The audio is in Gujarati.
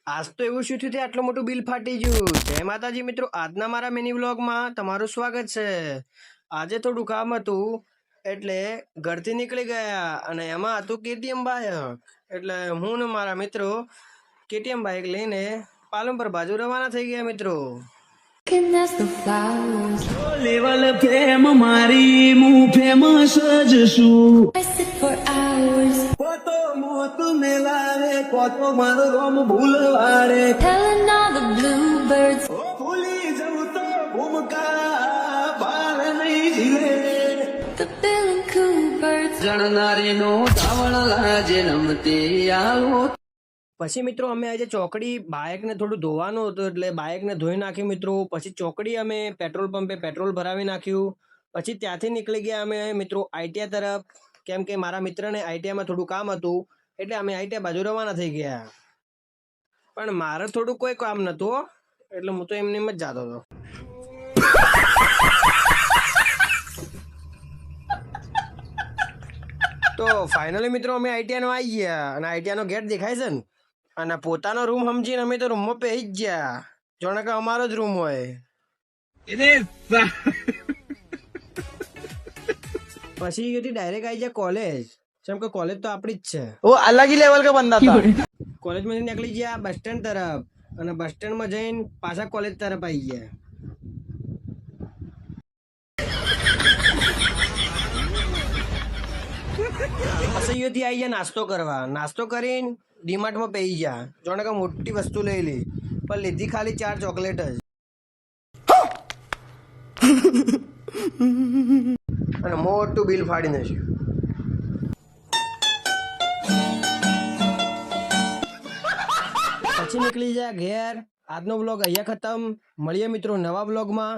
આજ તો એવું શું થયું છે આટલું મોટું બિલ ફાટી ગયું. જય માતાજી મિત્રો, આજના મારા મિની વ્લોગમાં તમારું સ્વાગત છે. આજે થોડું કામ હતું એટલે ઘરથી નીકળી ગયા અને એમાં હતું કેટીએમ બાઇક. એટલે હું ને મારા મિત્રો કેટીએમ બાઇક લઈને પાલનપુર બાજુ રવાના થઈ ગયા મિત્રો. લેવલ ફેમ મારી હું ફેમસ જ છું. કોતો મોત મેલાવે કોતો મારો રોમ ભૂલવાડે ભૂલી જવું તો ભૂમકા બાર નહીં જીવે જણનારી નો ધાવણ લાજે નમતી આવો. પછી મિત્રો અમે આજે ચોકડી બાઇકને થોડું ધોવાનું હતું એટલે બાઇકને ધોઈ નાખ્યું મિત્રો. પછી ચોકડી અમે પેટ્રોલ પંપે પેટ્રોલ ભરાવી નાખ્યું. પછી ત્યાંથી નીકળી ગયા અમે મિત્રો આઈટીઆઈ તરફ, કેમ કે મારા મિત્રને આઈટીઆઈમાં થોડું કામ હતું એટલે અમે આઈટીઆઈ બાજુ રવાના થઈ ગયા. પણ મારે થોડું કોઈ કામ નહોતું એટલે હું તો એમને એમ જ જતો હતો. તો ફાઇનલી મિત્રો અમે આઈટીઆઈનો આવી ગયા અને આઈટીઆઈનો ગેટ દેખાય છે ને, અને પોતાનો રૂમ સમજીને અમે તો રૂમમાં પહેરી જ ગયા, જાણે કે અમારો જ રૂમ હોય. પછી ડાયરેક્ટ આવી જાય કોલેજ, જેમ કે કોલેજ તો આપણી જ છે. वो अलग ही लेवल का बंदा था. કોલેજમાં નીકળી ગયા બસ સ્ટેન્ડ તરફ અને બસ સ્ટેન્ડમાં જઈને પાછા કોલેજ તરફ આવી ગયા. પછી અહીંયાથી આવી ગયા નાસ્તો કરવા. નાસ્તો કરીને ડીમાર્ટમાં પી ગયા, જાણે કે મોટી વસ્તુ લઈ લી, પણ લીધી ખાલી 4 ચોકલેટ જ અને મોટું બિલ ફાડી નાખ્યું. પછી નીકળી જાય ઘેર. આજનો બ્લોગ અહીંયા ખતમ. મળીએ મિત્રો નવા બ્લોગમાં.